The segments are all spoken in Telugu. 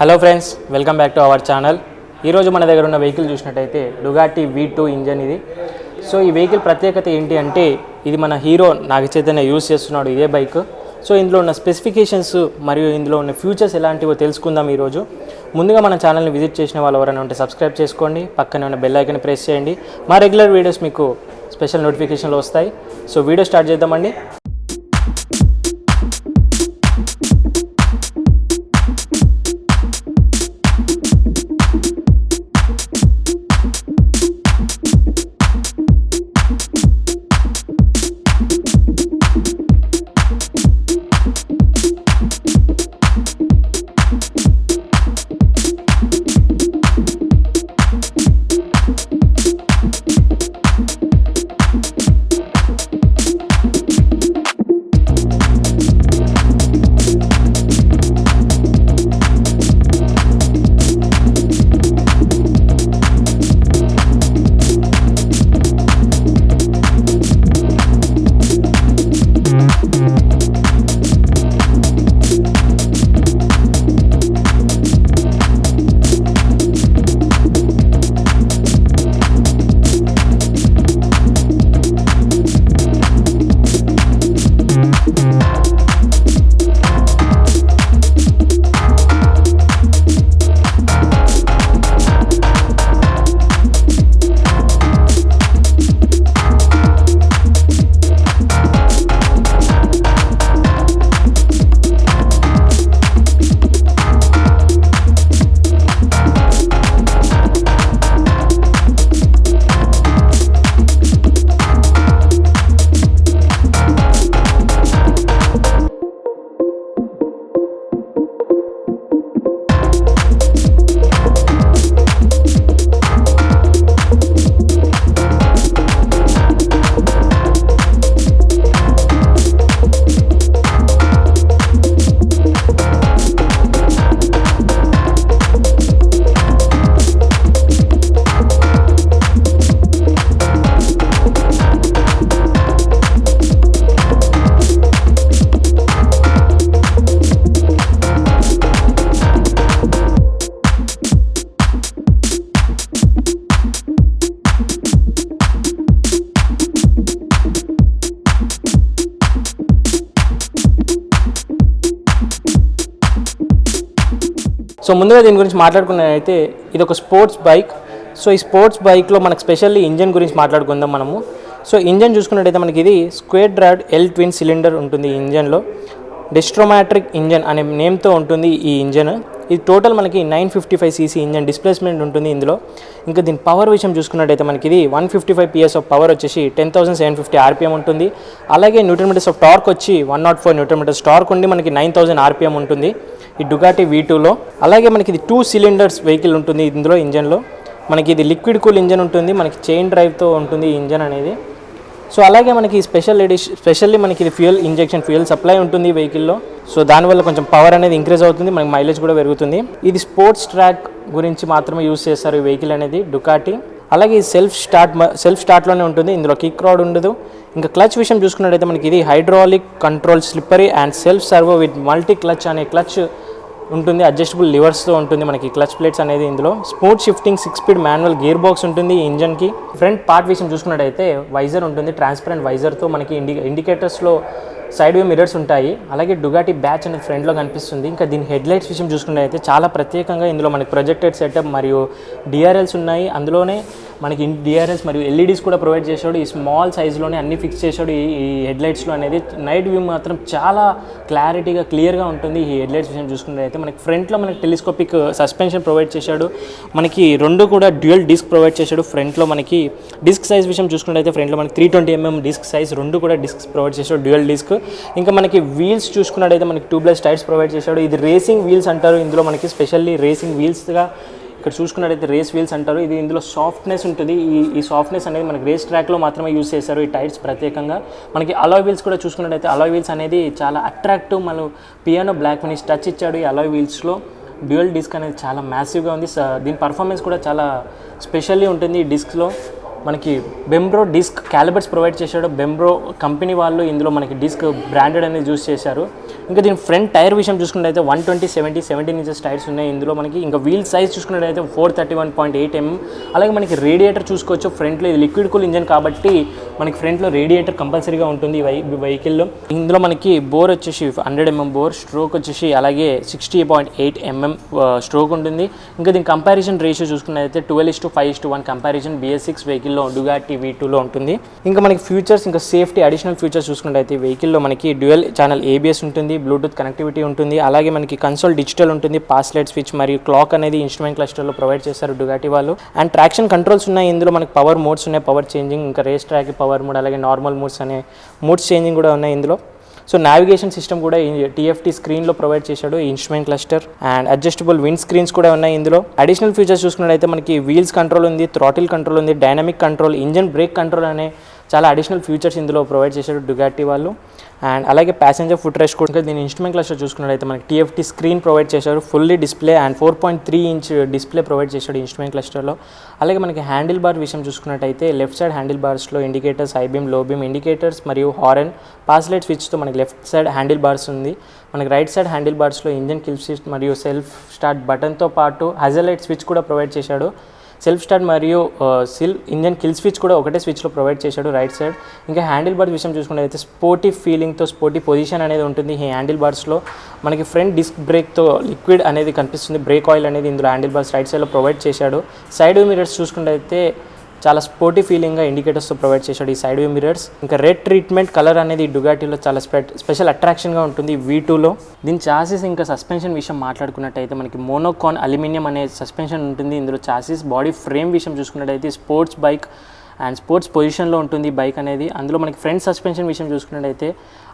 Hello friends, welcome back to our channel. ఈరోజు మన దగ్గర ఉన్న వెహికల్ చూసినట్టయితే డుగాటి V2 ఇంజన్ ఇది. సో ఈ వెహికల్ ప్రత్యేకత ఏంటి అంటే ఇది మన హీరో నాగచైతన్య యూజ్ చేస్తున్నాడు ఇదే బైక్. సో ఇందులో ఉన్న స్పెసిఫికేషన్స్ మరియు ఇందులో ఉన్న ఫ్యూచర్స్ ఎలాంటివో తెలుసుకుందాం ఈరోజు. ముందుగా మన ఛానల్ని విజిట్ చేసిన వాళ్ళు ఎవరైనా ఉంటే సబ్స్క్రైబ్ చేసుకోండి, పక్కనే ఉన్న బెల్ ఐకాన్ ప్రెస్ చేయండి. మా రెగ్యులర్ వీడియోస్ మీకు స్పెషల్ నోటిఫికేషన్లు వస్తాయి. సో వీడియో స్టార్ట్ చేద్దామండి. సో ముందుగా దీని గురించి మాట్లాడుకున్నట్టయితే ఇది ఒక స్పోర్ట్స్ బైక్. సో ఈ స్పోర్ట్స్ బైక్లో మనకు స్పెషల్లీ ఇంజన్ గురించి మాట్లాడుకుందాం మనము. సో ఇంజన్ చూసుకున్నట్టయితే మనకి ఇది square rat L twin cylinder ఉంటుంది ఈ ఇంజన్లో. డెస్ట్రోమాట్రిక్ ఇంజన్ అనే నేమ్తో ఉంటుంది ఈ ఇంజన్. ఇది టోటల్ మనకి 955cc ఇంజన్ డిస్ప్లేస్మెంట్ ఉంటుంది ఇందులో. ఇంకా దీని పవర్ విషయం చూసుకున్నట్టయితే మనకి ఇది 155 PS ఆఫ్ పవర్ వచ్చేసి 10,750 RPM ఉంటుంది. అలాగే న్యూటన్ మీటర్స్ ఆఫ్ టార్క్ వచ్చి 104 న్యూటన్ మీటర్స్ టార్క్ ఉండి మనకి 9,000 RPM ఉంటుంది ఈ డుగాటి V2లో. అలాగే మనకి ఇది 2 సిలిండర్స్ వెహికల్ ఉంటుంది ఇందులో ఇంజన్లో. మనకి ఇది లిక్విడ్ కూల్ ఇంజన్ ఉంటుంది, మనకి చైన్ డ్రైవ్తో ఉంటుంది ఈ ఇంజన్ అనేది. సో అలాగే మనకి స్పెషల్లీ మనకి ఇది ఫ్యూయల్ సప్లై ఉంటుంది ఈ వెహికల్లో. సో దానివల్ల కొంచెం పవర్ అనేది ఇంక్రీజ్ అవుతుంది, మనకి మైలేజ్ కూడా పెరుగుతుంది. ఇది స్పోర్ట్స్ ట్రాక్ గురించి మాత్రమే యూజ్ చేస్తారు ఈ వెహికల్ అనేది డుకాటి. అలాగే ఇది సెల్ఫ్ స్టార్ట్లోనే ఉంటుంది, ఇందులో కిక్ రాడ్ ఉండదు. ఇంకా క్లచ్ విషయం చూసుకున్నట్టయితే మనకి ఇది hydraulic control slippery and self servo with multi clutch అనే క్లచ్ ఉంటుంది, అడ్జస్టబుల్ లివర్స్తో ఉంటుంది మనకి క్లచ్ ప్లేట్స్ అనేది ఇందులో. Smooth shifting 6 speed manual gear box ఉంటుంది ఈ ఇంజన్కి. ఫ్రంట్ పార్ట్ విషయం చూసుకున్నట్టయితే వైజర్ ఉంటుంది, ట్రాన్స్పరెంట్ వైజర్తో మనకి ఇండికేటర్స్లో సైడ్ వ్యూ మిరర్స్ ఉంటాయి. అలాగే డుగాటి బ్యాచ్ అనేది ఫ్రంట్లో కనిపిస్తుంది. ఇంకా దీని హెడ్లైట్స్ విషయం చూసుకున్నట్టయితే చాలా ప్రత్యేకంగా ఇందులో మనకి ప్రొజెక్టెడ్ సెటప్ మరియు DRLs ఉన్నాయి. అందులోనే మనకి DRLs మరియు LEDs కూడా ప్రొవైడ్ చేశాడు. ఈ స్మాల్ సైజులోనే అన్ని ఫిక్స్ చేశాడు ఈ హెడ్లైట్స్లో అనేది. నైట్ వ్యూ మాత్రం చాలా క్లారిటీగా క్లియర్గా ఉంటుంది ఈ హెడ్లైట్స్ విషయం చూసుకున్నట్టయితే. మనకి ఫ్రంట్లో మనకి టెలిస్కోపిక్ సస్పెన్షన్ ప్రొవైడ్ చేశాడు. మనకి రెండు కూడా డ్యూయల్ డిస్క్ ప్రొవైడ్ చేశాడు. ఫ్రంట్లో మనకి డిస్క్ సైజ్ విషయం చూసుకున్నట్టయితే ఫ్రంట్లో మనకి 320mm డిస్క్ సైజ్ రెండు కూడా డిస్క్ ప్రొవైడ్ చేశాడు, డ్యూయల్ డిస్క్. ఇంకా మనకి వీల్స్ చూసుకున్నట్టయితే మనకి ట్యూబ్లెస్ టైర్స్ ప్రొవైడ్ చేశాడు. ఇది రేసింగ్ వీల్స్ అంటారు, ఇందులో మనకి స్పెషల్లీ రేసింగ్ వీల్స్గా ఇక్కడ చూసుకున్నట్టయితే రేస్ వీల్స్ అంటారు. ఇది ఇందులో సాఫ్ట్నెస్ ఉంటుంది. ఈ సాఫ్ట్నెస్ అనేది మనకి రేస్ ట్రాక్లో మాత్రమే యూజ్ చేశారు ఈ టైర్స్ ప్రత్యేకంగా. మనకి అలాయ్ వీల్స్ కూడా చూసుకున్నట్టయితే అలాయ్ వీల్స్ అనేది చాలా అట్రాక్టివ్, మనం పియానో బ్లాక్ ఫినిష్ టచ్ ఇచ్చాడు ఈ అలాయ్ వీల్స్లో. డ్యూయల్ డిస్క్ అనేది చాలా మ్యాసివ్గా ఉంది. దీని పర్ఫార్మెన్స్ కూడా చాలా స్పెషల్లీ ఉంటుంది ఈ డిస్క్లో. మనకి బెంబ్రో డిస్క్ క్యాలిబర్స్ ప్రొవైడ్ చేశాడు. బెంబ్రో కంపెనీ వాళ్ళు ఇందులో మనకి డిస్క్ బ్రాండెడ్ అనేది యూస్ చేశారు. ఇంకా దీని ఫ్రంట్ టైర్ విషయం చూసుకున్నట్టయితే 120/70 ఇంచెస్ టైర్స్ ఉన్నాయి ఇందులో మనకి. ఇంకా వీల్ సైజ్ చూసుకున్నట్టయితే 431.8 mm. అలాగే మనకి రేడియేటర్ చూసుకోవచ్చు ఫ్రంట్లో. ఇది లిక్విడ్ కూల్ ఇంజన్ కాబట్టి మనకి ఫ్రంట్లో రేడియేటర్ కంపల్సరీగా ఉంటుంది ఈ వెహికల్లో. ఇందులో మనకి బోర్ వచ్చేసి 100 mm బోర్, స్ట్రోక్ వచ్చేసి అలాగే 60.8 mm స్ట్రోక్ ఉంటుంది. ఇంకా దీని కంపారిజన్ రేషియో చూసుకున్నట్టయితే 12:5:1 కంపారిజన్ BS6 వెహికల్లో డుగాటి V2లో ఉంటుంది. ఇంకా మనకి ఫ్యూచర్స్, ఇంకా సేఫ్టీ అడిషనల్ ఫ్యూచర్స్ చూసుకున్నట్టయితే వెహికల్లో మనకి డ్యూయల్ ఛానల్ ABS ఉంటుంది, బ్లూటూత్ కనెక్టివిటీ ఉంటుంది, అలాగే మనకి కన్సోల్ డిజిటల్ ఉంటుంది, పాస్ లైట్ స్విచ్ మరియు క్లాక్ అనేది ఇన్స్ట్రుమెంట్ క్లస్టర్లో ప్రొవైడ్ చేస్తారు డుగాటి వాళ్ళు. అండ్ ట్రాక్షన్ కంట్రోల్స్ ఉన్నాయి ఇందులో. మనకి పవర్ మోడ్స్ ఉన్నాయి, పవర్ చేంజింగ్, ఇంకా రేస్ ట్రాక్ పవర్ మోడ్, అలాగే నార్మల్ మోడ్స్ అనే మోడ్స్ చేంజింగ్ కూడా ఉన్నాయి ఇందులో. సో నావిగేషన్ సిస్టమ్ కూడా TFT స్క్రీన్లో ప్రొవైడ్ చేశాడు ఈ instrument cluster. And adjustable wind screens కూడా ఉన్నాయి ఇందులో. అడిషనల్ ఫీచర్స్ చూసుకున్నట్టయితే మనకి వీల్స్ కంట్రోల్ ఉంది, థ్రాటిల్ కంట్రోల్ ఉంది, dynamic control, engine break control అనే చాలా అడిషనల్ ఫీచర్స్ ఇందులో ప్రొవైడ్ చేశాడు డుగాటి వాళ్ళు. అండ్ అలాగే ప్యాసింజర్ ఫుట్ రెస్ట్ కూడా దీని ఇన్స్ట్రుమెంట్ క్లస్టర్ చూసుకున్నట్టయితే మనకి TFT స్క్రీన్ ప్రొవైడ్ చేశారు, fully display and 4.3 inch display provide చేశాడు ఇన్స్ట్రుమెంట్ క్లస్టర్లో. అలాగే మనకి హ్యాండిల్ బార్ విషయం చూసుకున్నట్టయితే లెఫ్ట్ సైడ్ హ్యాండిల్ బార్స్లో indicators, high beam, low beam indicators మరియు హారన్, పాస్ లైట్ స్విచ్తో మనకి లెఫ్ట్ సైడ్ హ్యాండిల్ బార్స్ ఉంది. మనకి రైట్ సైడ్ హ్యాండిల్ బార్స్లో ఇంజన్ కిల్ స్విచ్ మరియు సెల్ఫ్ స్టార్ట్ బటన్తో పాటు హజర్ లైట్ స్విచ్ కూడా ప్రొవైడ్ చేశాడు. సెల్ఫ్ స్టార్ట్ మరియు ఇంజన్ కిల్ స్విచ్ కూడా ఒకటే స్విచ్లో ప్రొవైడ్ చేశాడు రైట్ సైడ్. ఇంకా హ్యాండిల్ బార్ విషయం చూసుకున్నట్లయితే స్పోర్టీ ఫీలింగ్తో స్పోర్టీ పొజిషన్ అనేది ఉంటుంది ఈ హ్యాండిల్ బార్స్లో. మనకి ఫ్రంట్ డిస్క్ బ్రేక్తో లిక్విడ్ అనేది కనిపిస్తుంది, బ్రేక్ ఆయిల్ అనేది ఇందులో హ్యాండిల్ బార్స్ రైట్ సైడ్లో ప్రొవైడ్ చేశాడు. సైడ్ వ్యూ మిరర్స్ చూసుకున్నట్లయితే చాలా స్పోర్టీ ఫీలింగ్గా ఇండికేటర్స్తో ప్రొవైడ్ చేశాడు ఈ సైడ్ వ్యూ మిరర్స్. ఇంకా రెడ్ ట్రీట్మెంట్ కలర్ అనేది డుగాటిలో చాలా స్పెషల్ అట్రాక్షన్గా ఉంటుంది V2లో. దీని చాసిస్ ఇంకా సస్పెన్షన్ విషయం మాట్లాడుకున్నట్టయితే మనకి మోనోకాన్ అల్యూమినియం అనే సస్పెన్షన్ ఉంటుంది ఇందులో చాసిస్. బాడీ ఫ్రేమ్ విషయం చూసుకున్నట్టయితే స్పోర్ట్స్ బైక్ అండ్ స్పోర్ట్స్ పొజిషన్లో ఉంటుంది బైక్ అనేది. అందులో మనకి ఫ్రంట్ సస్పెన్షన్ విషయం చూసుకున్నట్టయితే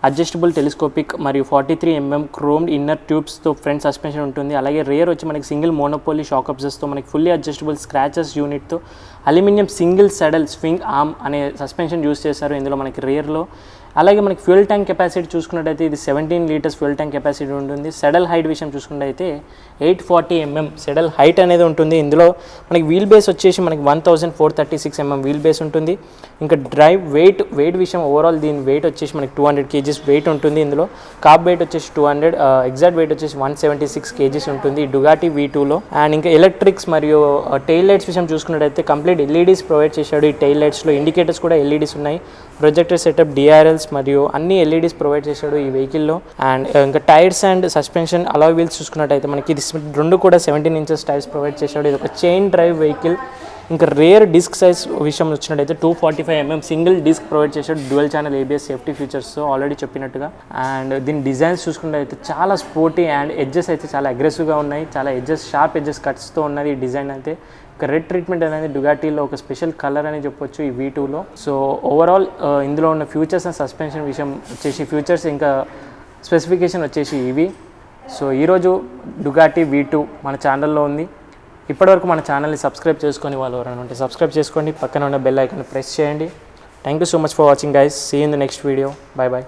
అడ్జస్టబుల్ టెలిస్కోపిక్ మరియు 43 mm క్రోమ్డ్ ఇన్నర్ ట్యూబ్స్తో ఫ్రంట్ సస్పెన్షన్ ఉంటుంది. అలాగే రేర్ వచ్చి మనకి సింగిల్ మోనోపోలీ షాక్ అబ్జర్స్తో మనకి ఫుల్లీ అడ్జస్టబుల్ స్క్రాచెస్ యూనిట్తో aluminium single sided swing arm అనే సస్పెన్షన్ యూస్ చేశారు ఇందులో మనకి రేర్లో. అలాగే మనకి ఫ్యూయల్ ట్యాంక్ కెపాసిటీ చూసుకున్నట్టయితే ఇది 17 liters ఫ్యూయల్ ట్యాంక్ కెపాసిటీ ఉంటుంది. సెడల్ హైట్ విషయం చూసుకున్నట్టయితే 840 mm సెడల్ హైట్ అనేది ఉంటుంది ఇందులో. మనకి వీల్ బేస్ వచ్చేసి మనకి 1436 mm వీల్ బేస్ ఉంటుంది. ఇంకా డ్రైవ్ వెయిట్ విషయం ఓవరాల్ దీని వెయిట్ వచ్చేసి మనకి 200 kgs వెయిట్ ఉంటుంది ఇందులో. కాప్ వెయిట్ వచ్చేసి 200, ఎగ్జాక్ట్ వెయిట్ వచ్చేసి 176 kgs ఉంటుంది డుగాటి V2లో. అండ్ ఇంకా ఎలక్ట్రిక్స్ మరియు టెయిల్ లైట్స్ విషయం చూసుకున్నట్టయితే కంప్లీట్ LEDs ప్రొవైడ్ చేశాడు ఈ టెయిల్ లైట్స్లో. ఇండికేటర్స్ కూడా LEDs ఉన్నాయి, ప్రొజెక్టర్ సెటప్, DRLs మరియు అన్ని LEDs ప్రొవైడ్ చేశాడు ఈ వెహికల్లో. అండ్ ఇంకా tyres and suspension alloy wheels చూసుకున్నట్టయితే మనకి ఇది రెండు కూడా 17 inches టైర్స్ ప్రొవైడ్ చేశాడు. ఇది ఒక చైన్ డ్రైవ్ వెహికల్. ఇంకా రేర్ డిస్క్ సైజ్ విషయం వచ్చినట్టయితే 245 mm సింగిల్ డిస్క్ ప్రొవైడ్ చేశాడు, dual channel ABS safety features already చెప్పినట్టుగా. అండ్ దీని డిజైన్స్ చూసుకున్నట్టయితే చాలా స్పోర్టీ అండ్ ఎడ్జెస్ అయితే చాలా అగ్రెసివ్గా ఉన్నాయి, చాలా షార్ప్ ఎడ్జెస్ కట్స్తో ఉన్నది ఈ డిజైన్ అయితే. ఇంకా రెడ్ ట్రీట్మెంట్ అనేది డుగాటీలో ఒక స్పెషల్ కలర్ అని చెప్పొచ్చు ఈ V2లో. సో ఓవరాల్ ఇందులో ఉన్న ఫ్యూచర్స్ అండ్ సస్పెన్షన్ విషయం వచ్చేసి ఫ్యూచర్స్ ఇంకా స్పెసిఫికేషన్ వచ్చేసి ఇవి. సో ఈరోజు డుగాటి V2 మన ఛానల్లో ఉంది. ఇప్పటివరకు మన ఛానల్ని సబ్స్క్రైబ్ చేసుకొని వాళ్ళు ఎవరైనా ఉంటే సబ్స్క్రైబ్ చేసుకోండి, పక్కన ఉన్న బెల్ ఐకాన్ ప్రెస్ చేయండి. Thank you so much for watching guys. See in the next video. Bye bye.